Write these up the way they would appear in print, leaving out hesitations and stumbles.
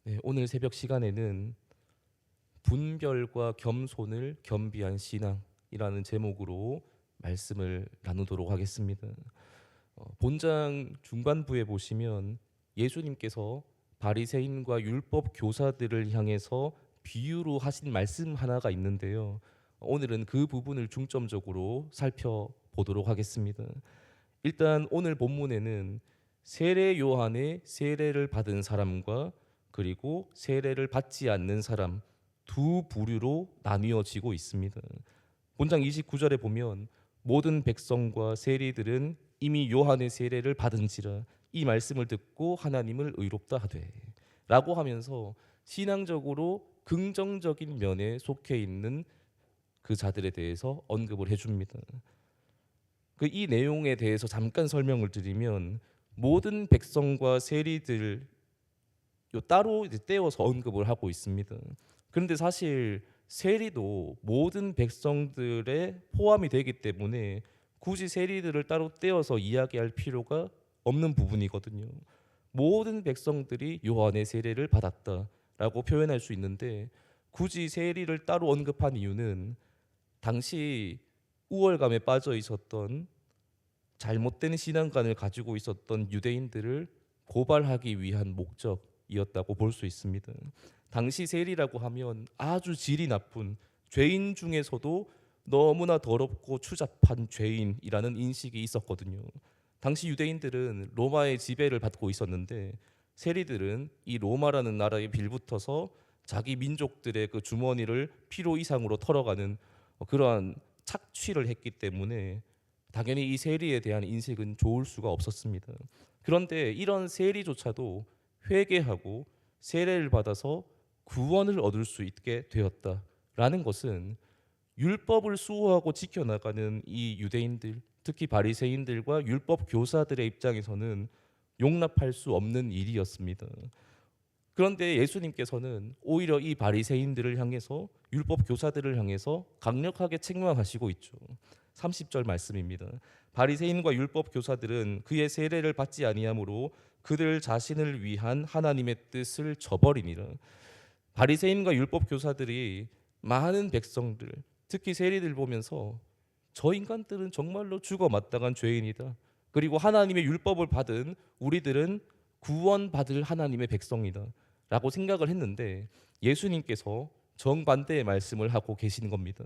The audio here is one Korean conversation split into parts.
네, 오늘 새벽 시간에는 분별과 겸손을 겸비한 신앙이라는 제목으로 말씀을 나누도록 하겠습니다. 본장 중반부에 보시면 예수님께서 바리새인과 율법 교사들을 향해서 비유로 하신 말씀 하나가 있는데요. 오늘은 그 부분을 중점적으로 살펴보도록 하겠습니다. 일단 오늘 본문에는 세례 요한의 세례를 받은 사람과 그리고 세례를 받지 않는 사람 두 부류로 나뉘어지고 있습니다. 본장 29절에 보면 모든 백성과 세리들은 이미 요한의 세례를 받은지라 이 말씀을 듣고 하나님을 의롭다 하되 라고 하면서 신앙적으로 긍정적인 면에 속해 있는 그 자들에 대해서 언급을 해줍니다. 이 내용에 대해서 잠깐 설명을 드리면 모든 백성과 세리들 따로 이제 떼어서 언급을 하고 있습니다. 그런데 사실 세리도 모든 백성들에 포함이 되기 때문에 굳이 세리들을 따로 떼어서 이야기할 필요가 없는 부분이거든요. 모든 백성들이 요한의 세례를 받았다라고 표현할 수 있는데 굳이 세리를 따로 언급한 이유는 당시 우월감에 빠져 있었던 잘못된 신앙관을 가지고 있었던 유대인들을 고발하기 위한 목적이었다고 볼 수 있습니다. 당시 세리라고 하면 아주 질이 나쁜 죄인 중에서도 너무나 더럽고 추잡한 죄인이라는 인식이 있었거든요. 당시 유대인들은 로마의 지배를 받고 있었는데 세리들은 이 로마라는 나라에 빌붙어서 자기 민족들의 그 주머니를 피로 이상으로 털어가는 그러한 착취를 했기 때문에 당연히 이 세리에 대한 인식은 좋을 수가 없었습니다. 그런데 이런 세리조차도 회개하고 세례를 받아서 구원을 얻을 수 있게 되었다라는 것은 율법을 수호하고 지켜나가는 이 유대인들, 특히 바리새인들과 율법 교사들의 입장에서는 용납할 수 없는 일이었습니다. 그런데 예수님께서는 오히려 이 바리새인들을 향해서 율법 교사들을 향해서 강력하게 책망하시고 있죠. 30절 말씀입니다. 바리새인과 율법 교사들은 그의 세례를 받지 아니하므로 그들 자신을 위한 하나님의 뜻을 저버리니라. 바리새인과 율법 교사들이 많은 백성들, 특히 세리들 보면서 저 인간들은 정말로 죽어 마땅한 죄인이다. 그리고 하나님의 율법을 받은 우리들은 구원받을 하나님의 백성이다. 라고 생각을 했는데 예수님께서 정반대의 말씀을 하고 계시는 겁니다.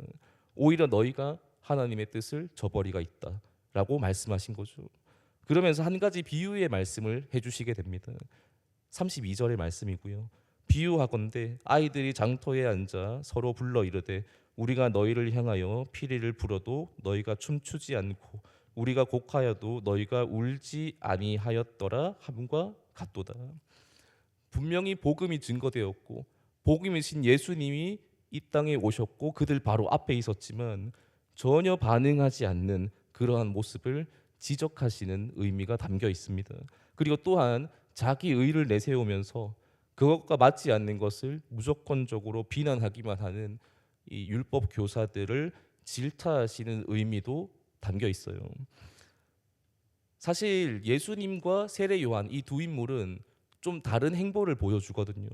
오히려 너희가 하나님의 뜻을 저버리가 있다 라고 말씀하신 거죠. 그러면서 한 가지 비유의 말씀을 해주시게 됩니다. 32절의 말씀이고요. 비유하건대 아이들이 장터에 앉아 서로 불러 이르되 우리가 너희를 향하여 피리를 불어도 너희가 춤추지 않고 우리가 곡하여도 너희가 울지 아니하였더라 함과 같도다. 분명히 복음이 증거되었고 복음이신 예수님이 이 땅에 오셨고 그들 바로 앞에 있었지만 전혀 반응하지 않는 그러한 모습을 지적하시는 의미가 담겨 있습니다. 그리고 또한 자기 의를 내세우면서 그것과 맞지 않는 것을 무조건적으로 비난하기만 하는 이 율법 교사들을 질타하시는 의미도 담겨 있어요. 사실 예수님과 세례 요한 이 두 인물은 좀 다른 행보를 보여주거든요.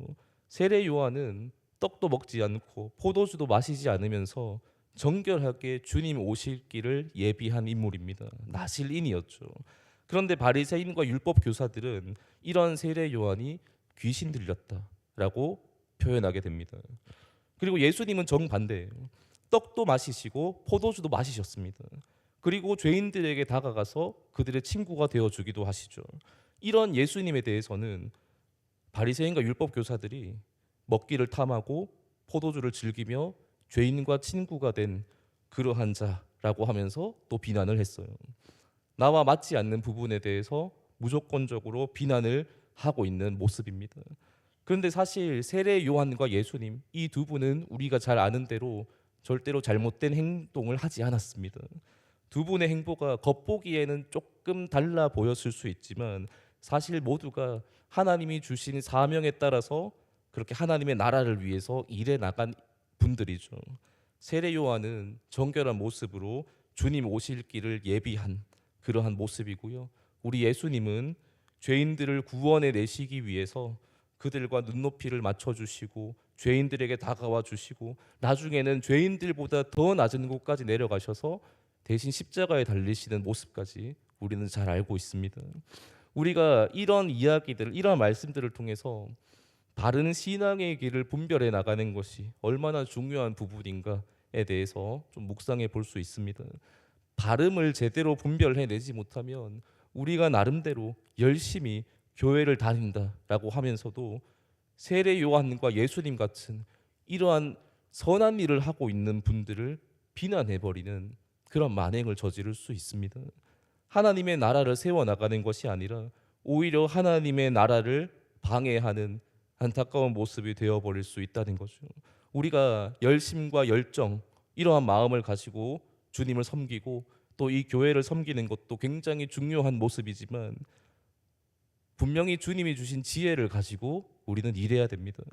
세례 요한은 떡도 먹지 않고 포도주도 마시지 않으면서 정결하게 주님 오실 길을 예비한 인물입니다. 나실인이었죠. 그런데 바리새인과 율법 교사들은 이런 세례 요한이 귀신 들렸다라고 표현하게 됩니다. 그리고 예수님은 정반대예요. 떡도 마시시고 포도주도 마시셨습니다. 그리고 죄인들에게 다가가서 그들의 친구가 되어 주기도 하시죠. 이런 예수님에 대해서는 바리새인과 율법 교사들이 먹기를 탐하고 포도주를 즐기며 죄인과 친구가 된 그러한 자라고 하면서 또 비난을 했어요. 나와 맞지 않는 부분에 대해서 무조건적으로 비난을 하고 있는 모습입니다. 그런데 사실 세례 요한과 예수님 이 두 분은 우리가 잘 아는 대로 절대로 잘못된 행동을 하지 않았습니다. 두 분의 행보가 겉보기에는 조금 달라 보였을 수 있지만 사실 모두가 하나님이 주신 사명에 따라서 그렇게 하나님의 나라를 위해서 일해 나간 분들이죠. 세례 요한은 정결한 모습으로 주님 오실 길을 예비한 그러한 모습이고요. 우리 예수님은 죄인들을 구원해 내시기 위해서 그들과 눈높이를 맞춰주시고 죄인들에게 다가와 주시고 나중에는 죄인들보다 더 낮은 곳까지 내려가셔서 대신 십자가에 달리시는 모습까지 우리는 잘 알고 있습니다. 우리가 이런 이야기들, 이런 말씀들을 통해서 바른 신앙의 길을 분별해 나가는 것이 얼마나 중요한 부분인가에 대해서 좀 묵상해 볼 수 있습니다. 발음을 제대로 분별해내지 못하면 우리가 나름대로 열심히 교회를 다닌다라고 하면서도 세례 요한과 예수님 같은 이러한 선한 일을 하고 있는 분들을 비난해버리는 그런 만행을 저지를 수 있습니다. 하나님의 나라를 세워나가는 것이 아니라 오히려 하나님의 나라를 방해하는 안타까운 모습이 되어버릴 수 있다는 거죠. 우리가 열심과 열정, 이러한 마음을 가지고 주님을 섬기고 또 이 교회를 섬기는 것도 굉장히 중요한 모습이지만 분명히 주님이 주신 지혜를 가지고 우리는 일해야 됩니다.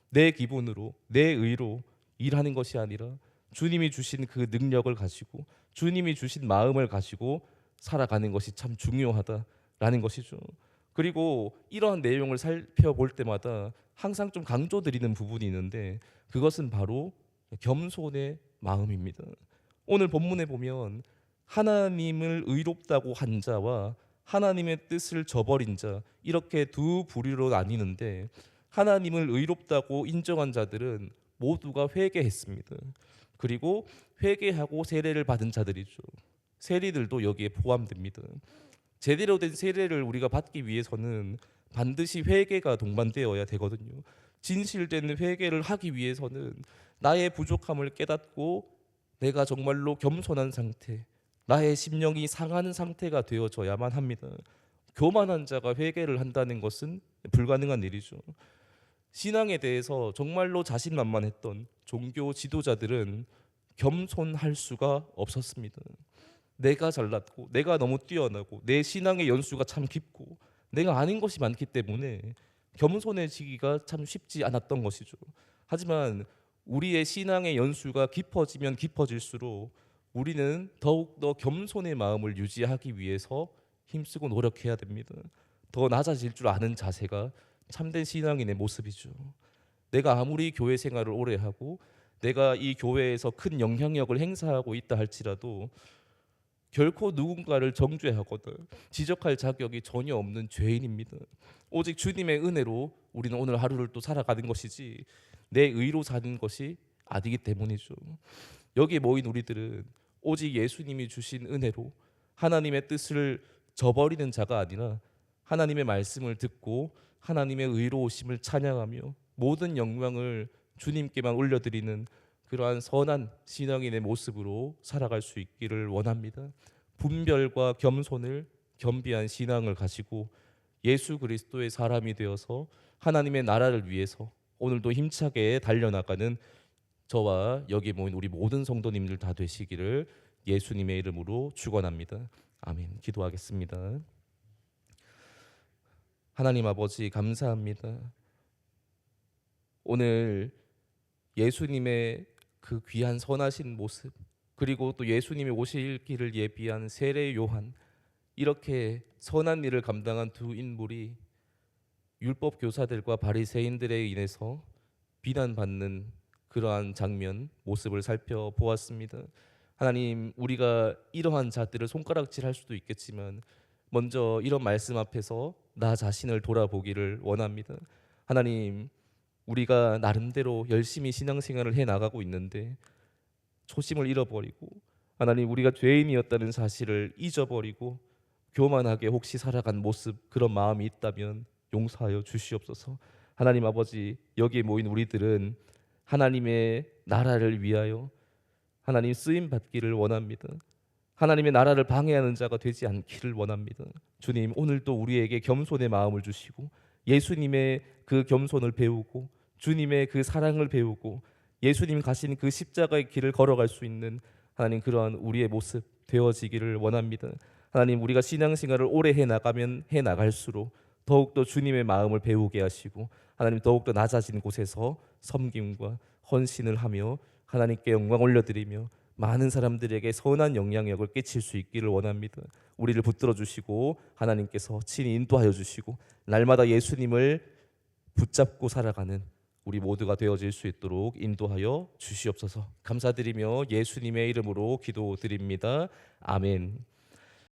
내 기분으로, 내 의로 일하는 것이 아니라 주님이 주신 그 능력을 가지고 주님이 주신 마음을 가지고 살아가는 것이 참 중요하다라는 것이죠. 그리고 이러한 내용을 살펴볼 때마다 항상 좀 강조드리는 부분이 있는데 그것은 바로 겸손의 마음입니다. 오늘 본문에 보면 하나님을 의롭다고 한 자와 하나님의 뜻을 저버린 자 이렇게 두 부류로 나뉘는데 하나님을 의롭다고 인정한 자들은 모두가 회개했습니다. 그리고 회개하고 세례를 받은 자들이죠. 세리들도 여기에 포함됩니다. 제대로 된 세례를 우리가 받기 위해서는 반드시 회개가 동반되어야 되거든요. 진실된 회개를 하기 위해서는 나의 부족함을 깨닫고 내가 정말로 겸손한 상태, 나의 심령이 상하는 상태가 되어져야만 합니다. 교만한 자가 회개를 한다는 것은 불가능한 일이죠. 신앙에 대해서 정말로 자신만만했던 종교 지도자들은 겸손할 수가 없었습니다. 내가 잘났고 내가 너무 뛰어나고 내 신앙의 연수가 참 깊고 내가 아닌 것이 많기 때문에 겸손해지기가 참 쉽지 않았던 것이죠. 하지만 우리의 신앙의 연수가 깊어지면 깊어질수록 우리는 더욱더 겸손의 마음을 유지하기 위해서 힘쓰고 노력해야 됩니다. 더 낮아질 줄 아는 자세가 참된 신앙인의 모습이죠. 내가 아무리 교회 생활을 오래 하고 내가 이 교회에서 큰 영향력을 행사하고 있다 할지라도 결코 누군가를 정죄하거나 지적할 자격이 전혀 없는 죄인입니다. 오직 주님의 은혜로 우리는 오늘 하루를 또 살아가는 것이지 내 의로 사는 것이 아니기 때문이죠. 여기에 모인 우리들은 오직 예수님이 주신 은혜로 하나님의 뜻을 저버리는 자가 아니라 하나님의 말씀을 듣고 하나님의 의로우심을 찬양하며 모든 영광을 주님께만 올려드리는 그러한 선한 신앙인의 모습으로 살아갈 수 있기를 원합니다. 분별과 겸손을 겸비한 신앙을 가지고 예수 그리스도의 사람이 되어서 하나님의 나라를 위해서 오늘도 힘차게 달려나가는 저와 여기 모인 우리 모든 성도님들 다 되시기를 예수님의 이름으로 축원합니다. 아멘. 기도하겠습니다. 하나님 아버지 감사합니다. 오늘 예수님의 그 귀한 선하신 모습 그리고 또 예수님이 오실 길을 예비한 세례 요한 이렇게 선한 일을 감당한 두 인물이 율법 교사들과 바리새인들에 인해서 비난받는 그러한 장면 모습을 살펴보았습니다. 하나님 우리가 이러한 자들을 손가락질할 수도 있겠지만 먼저 이런 말씀 앞에서 나 자신을 돌아보기를 원합니다. 하나님 우리가 나름대로 열심히 신앙생활을 해나가고 있는데 초심을 잃어버리고 하나님 우리가 죄인이었다는 사실을 잊어버리고 교만하게 혹시 살아간 모습 그런 마음이 있다면 용서하여 주시옵소서. 하나님 아버지 여기에 모인 우리들은 하나님의 나라를 위하여 하나님 쓰임 받기를 원합니다. 하나님의 나라를 방해하는 자가 되지 않기를 원합니다. 주님 오늘도 우리에게 겸손의 마음을 주시고 예수님의 그 겸손을 배우고 주님의 그 사랑을 배우고 예수님 가신 그 십자가의 길을 걸어갈 수 있는 하나님 그러한 우리의 모습 되어지기를 원합니다. 하나님 우리가 신앙생활을 오래 해나가면 해나갈수록 더욱더 주님의 마음을 배우게 하시고 하나님 더욱더 낮아진 곳에서 섬김과 헌신을 하며 하나님께 영광 올려드리며 많은 사람들에게 선한 영향력을 끼칠 수 있기를 원합니다. 우리를 붙들어 주시고 하나님께서 친히 인도하여 주시고 날마다 예수님을 붙잡고 살아가는 우리 모두가 되어질 수 있도록 인도하여 주시옵소서. 감사드리며 예수님의 이름으로 기도드립니다. 아멘.